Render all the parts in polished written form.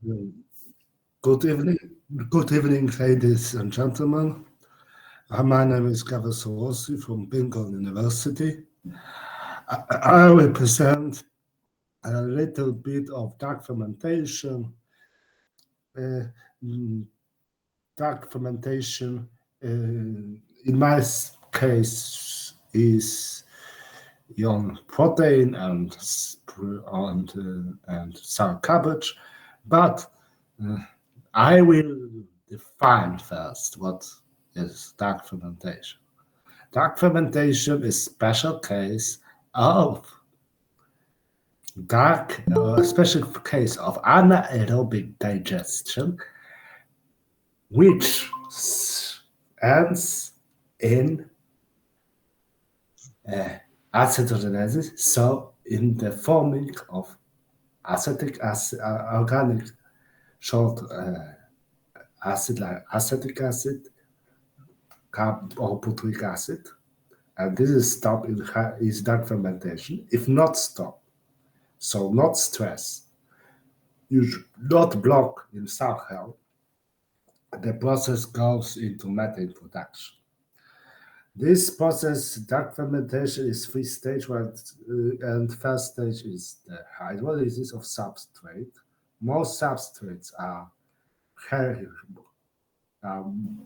Good evening, good evening, ladies and gentlemen. My name is Gawel from Bengal University. I will present a little bit of dark fermentation. Uh, mm, Dark fermentation, in my case, is young protein and sour cabbage, but uh, I will define first what is dark fermentation. Dark fermentation is special case of a special case of anaerobic digestion, which ends in acidogenesis, so in the forming of acetic acid, organic short acid like acetic acid, or butyric acid, and this is stop is dark fermentation. If not stop, so not stress, you should not block in somehow, the process goes into methane production. This process, dark fermentation, is three stage, and first stage is the hydrolysis of substrate. Most substrates are he- um,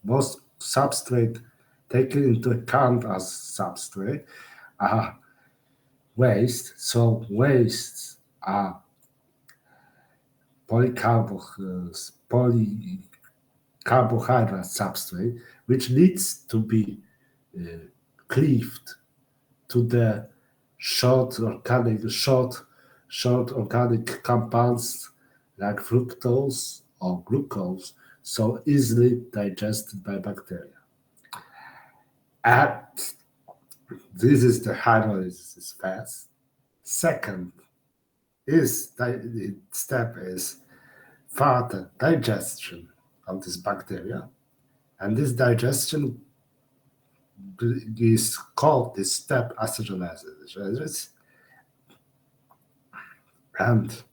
most substrate taken into account as substrate are waste. So wastes are polycarbohydrate substrate, which needs to be uh, cleaved to the short organic compounds like fructose or glucose, so easily digested by bacteria. And this is the hydrolysis phase. Second step is further digestion of this bacteria, and this digestion is called this step acidogenesis. And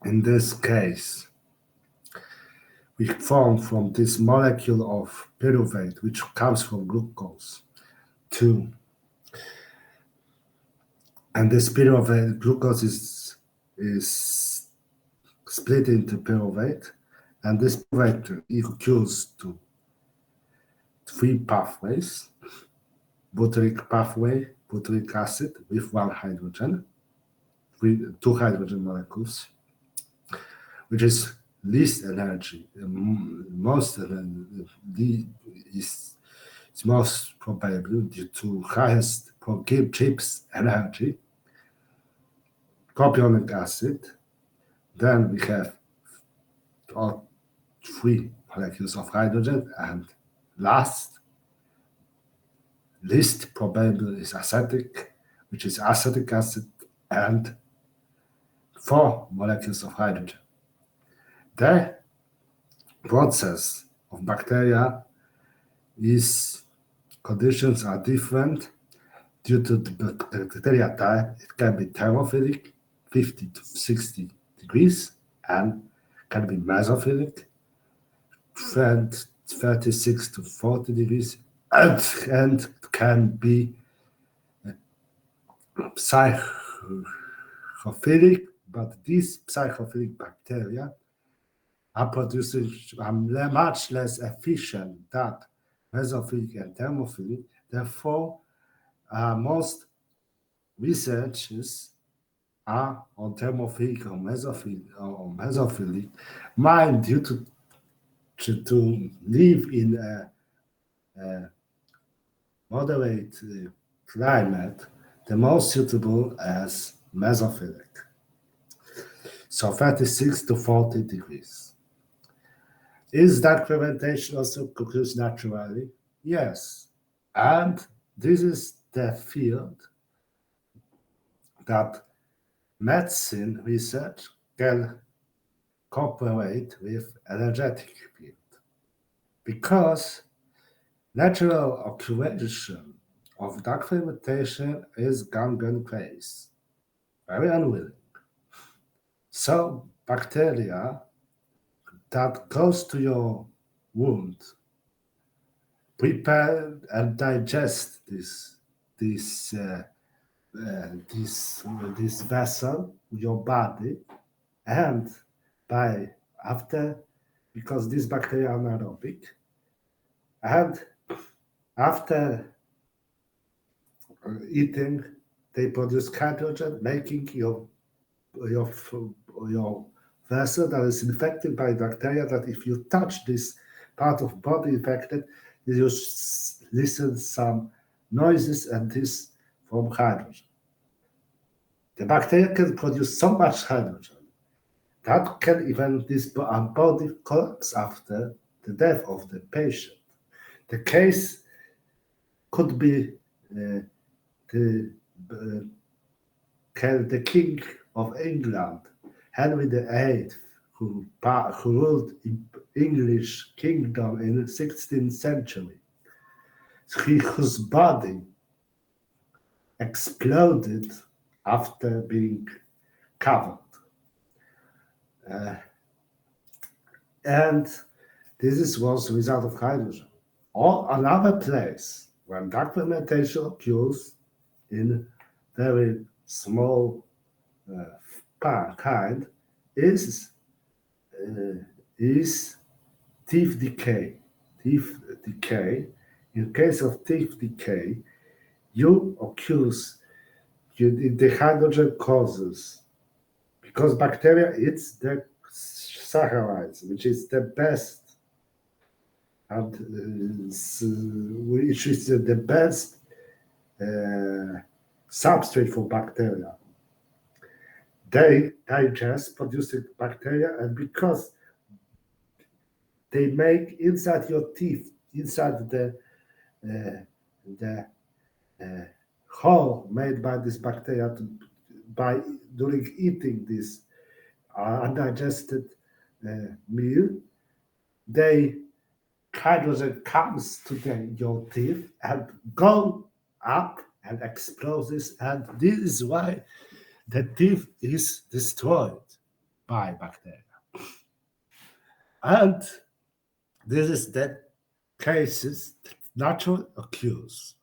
in this case, we form from this molecule of pyruvate, which comes from glucose, two. And this pyruvate glucose is split into pyruvate, and this pyruvate occurs to three pathways: butyric pathway, butyric acid with one hydrogen, two hydrogen molecules, which is least energy, most is most probably due to highest chips energy, propionic acid. Then we have all three molecules of hydrogen, and last, least probable is acetic, which is acetic acid and four molecules of hydrogen. The process of bacteria is conditions are different due to the bacteria type. It can be thermophilic, 50 to 60 degrees, and can be mesophilic, 36 to 40 degrees, and can be psychophilic, but these psychophilic bacteria are producing are much less efficient than mesophilic and thermophilic. Therefore, most researches are on thermophilic or mesophilic, mind due to live in a moderate climate, the most suitable as mesophilic. So 36 to 40 degrees. Is that fermentation also occurs naturally? Yes. And this is the field that medicine research can cooperate with energetic field, because natural occupation of dark fermentation is gangrene-based, very unwilling. So bacteria that goes to your wound prepare and digest this uh, this vessel, your body, and by after because these bacteria are anaerobic, and after eating, they produce hydrogen, making your your vessel that is infected by bacteria. That if you touch this part of body infected, you listen some noises, and this from hydrogen. The bacteria can produce so much hydrogen that can even this body collapse after the death of the patient. The case could be the uh, the King of England, Henry VIII, who ruled in English kingdom in the 16th century, whose body exploded after being covered. Uh, and was the result of hydrogen. Or another place where dark fermentation occurs in very small kind is uh, is teeth decay. Teeth decay. In case of teeth decay, you occurs the hydrogen causes because bacteria eats the saccharides, which is the best and which is the best substrate for bacteria. They digest producing bacteria, and because they make inside your teeth, inside the uh, hole made by this bacteria by during eating this undigested meal, they hydrogen comes to your teeth and go up and explodes, and this is why the teeth is destroyed by bacteria. And this is the cases that naturally occurs.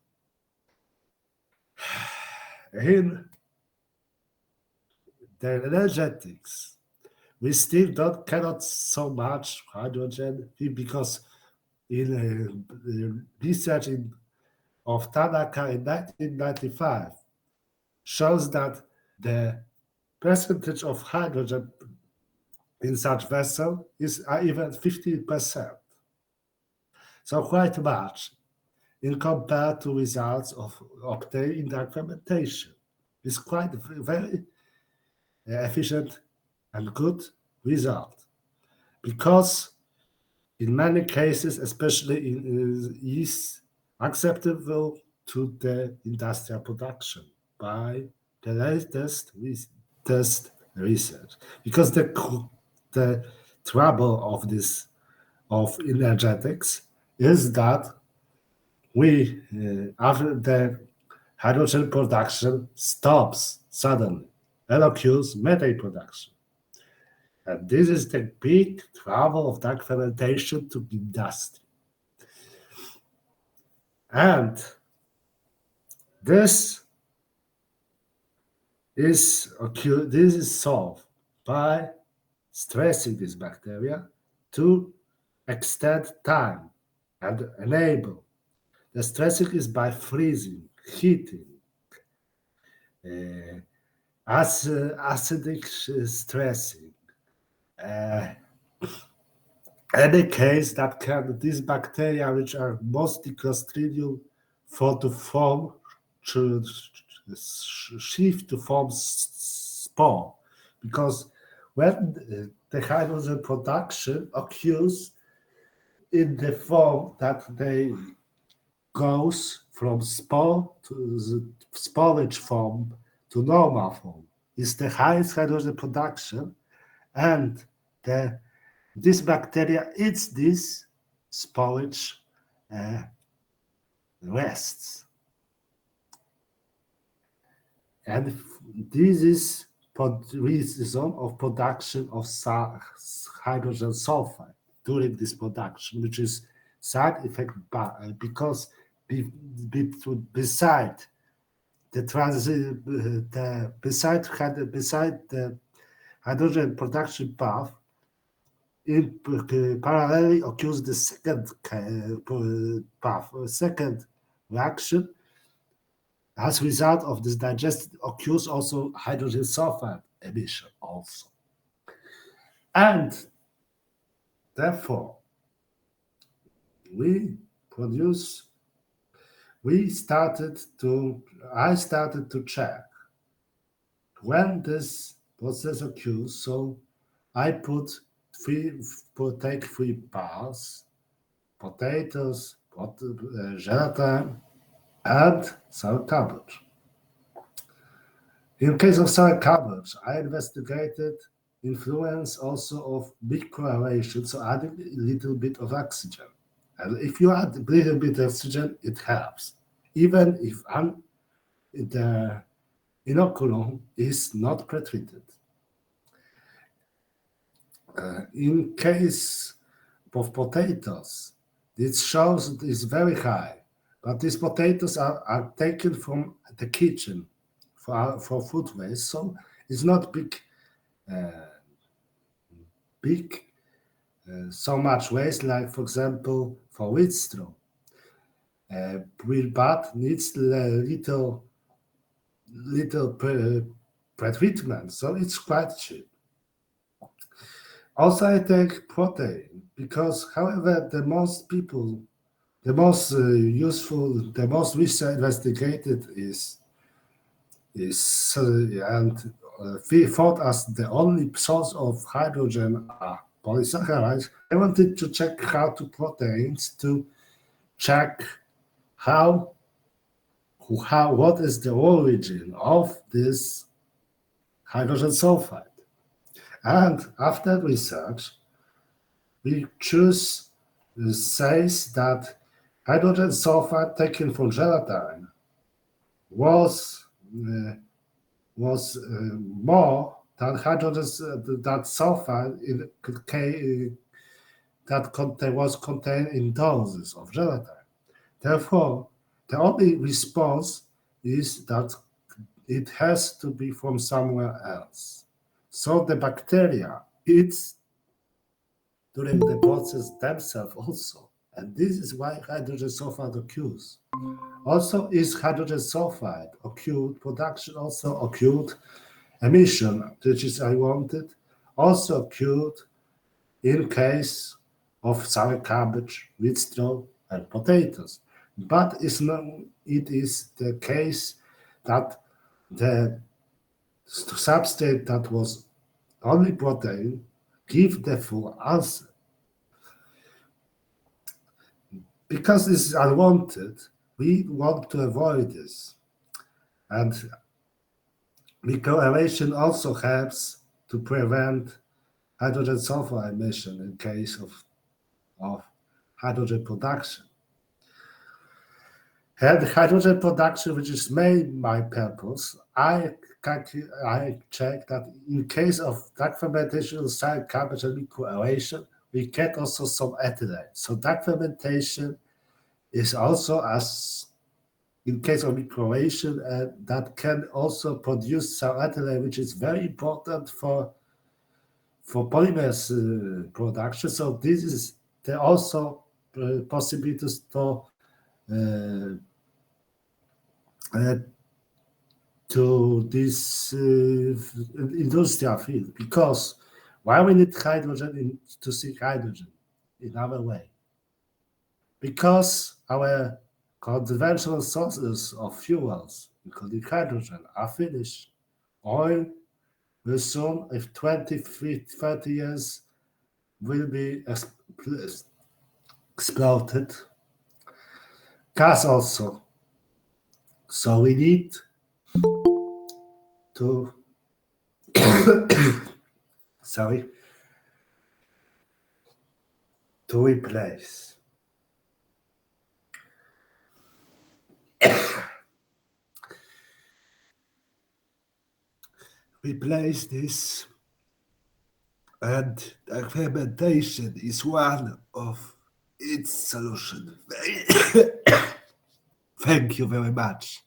In the energetics, we still don't cannot so much hydrogen because in research of Tanaka in 1995 shows that the percentage of hydrogen in such vessel is even 15%. So quite much in compared to results of obtained in dark fermentation. It's quite very efficient and good result because in many cases, especially is acceptable to the industrial production by the latest research. Because the trouble of this of energetics is that we after the hydrogen production stops suddenly and occurs methane production. And this is the big trouble of dark fermentation to industry. And this this is solved by stressing this bacteria to extend time and enable. The stressing is by freezing, heating, uh, acidic stressing. Uh, any case that can these bacteria, which are mostly clostridium, for to form to shift to form spore, because when the hydrogen production occurs in the form that they goes from spore to the sporage form to normal form, is the highest hydrogen production, and this bacteria eats these sporage uh, rests. And this is reason of production of hydrogen sulfide during this production, which is side effect because beside the beside the hydrogen production path, in parallelly occurs the second path, second reaction. As a result of this digestion occurs also hydrogen sulfide emission also. And therefore, we produce, we started to, I started to check when this process occurs. So I take three bars, potatoes, gelatin, and sour cabbage. In case of sour cabbage, I investigated influence also of microaeration, so adding a little bit of oxygen. And if you add a little bit of oxygen, it helps, even if the inoculum is not pretreated. In case of potatoes, it shows it is very high, but these potatoes are taken from the kitchen for food waste, so it's not uh, big so much waste like, for example, for wheat straw. Wheat bat needs little pretreatment, so it's quite cheap. Also, I take protein because, however, the most useful, the most research investigated is and we thought as the only source of hydrogen are polysaccharides. I wanted to check how to proteins to check how what is the origin of this hydrogen sulfide. And after research, we choose says that hydrogen sulfide taken from gelatin was uh, more than hydrogen that sulfide was contained in doses of gelatin. Therefore, the only response is that it has to be from somewhere else. So the bacteria eats during the process themselves also. And this is why hydrogen sulfide occurs. Also, is hydrogen sulfide occurred production also occurred emission, which is I wanted, also occurred in case of sour cabbage, wheat straw, and potatoes. But it is the case that the substrate that was only protein give the full answer. Because this is unwanted, we want to avoid this. And microaeration also helps to prevent hydrogen sulfide emission in case of hydrogen production. And hydrogen production, which is my purpose, I check that in case of dark fermentation, sour cabbage and microaeration, we get also some ethylene. So dark fermentation is also as in case of microaeration, that can also produce some ethylene, which is very important for polymers production. So this is there also possibilities uh, uh, to this industrial field because why we need hydrogen to seek hydrogen in our way? Because our conventional sources of fuels, including hydrogen, are finished. Oil will soon, if 20, 30 years, will be exploited. Gas also. So we need to, sorry, to replace. replace this, and the fermentation is one of its solutions. Thank you very much.